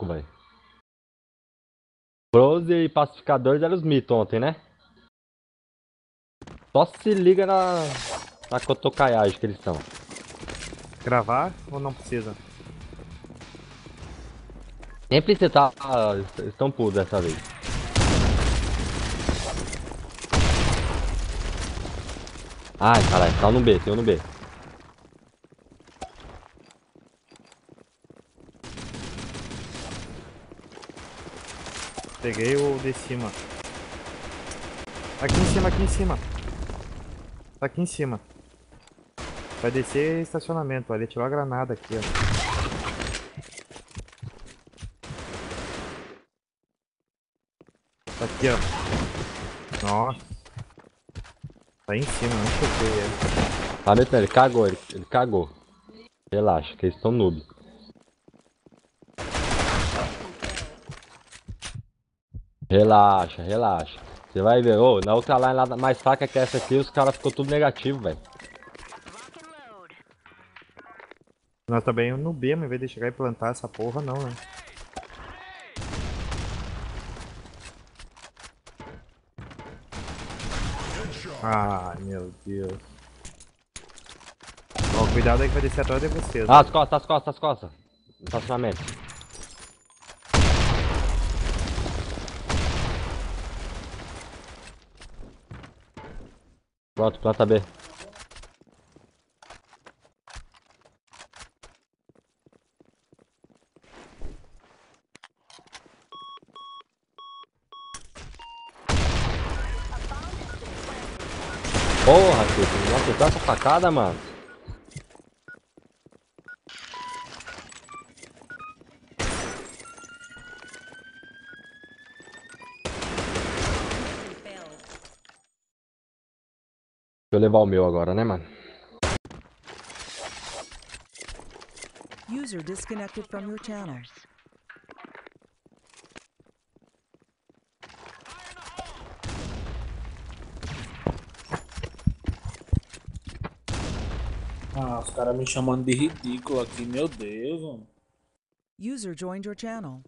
velho. Bronze e pacificadores eram os mitos ontem, né? Só se liga na cotocaiagem que eles estão. Gravar ou não precisa? Nem precisa tá, estão puros dessa vez. Ai, caralho, tá no B, tem um no B. Peguei o de cima. Aqui em cima, aqui em cima. Tá aqui em cima. Vai descer estacionamento. Ele tirou a granada aqui, ó. Tá aqui, ó. Nossa. Tá aí em cima, não chutei ele. Tá metendo, ele cagou, ele cagou. Relaxa, que eles estão noob. Relaxa, relaxa. Você vai ver, ô, na outra line lá mais fraca que essa aqui, os caras ficou tudo negativo, velho. Nós também no B, mas em vez de chegar e plantar essa porra, não, né? Ai, meu Deus. Ó, cuidado aí que vai descer atrás de vocês. Ah, Ó. as costas, as costas, as costas. Estacionamento. Pronto, planta B. Porra, Chico, nossa, tá essa facada, mano. Deixa eu levar o meu agora, né, mano? User disconnected from your channel. Ah, os caras me chamando de ridículo aqui, meu Deus, mano. User joined your channel.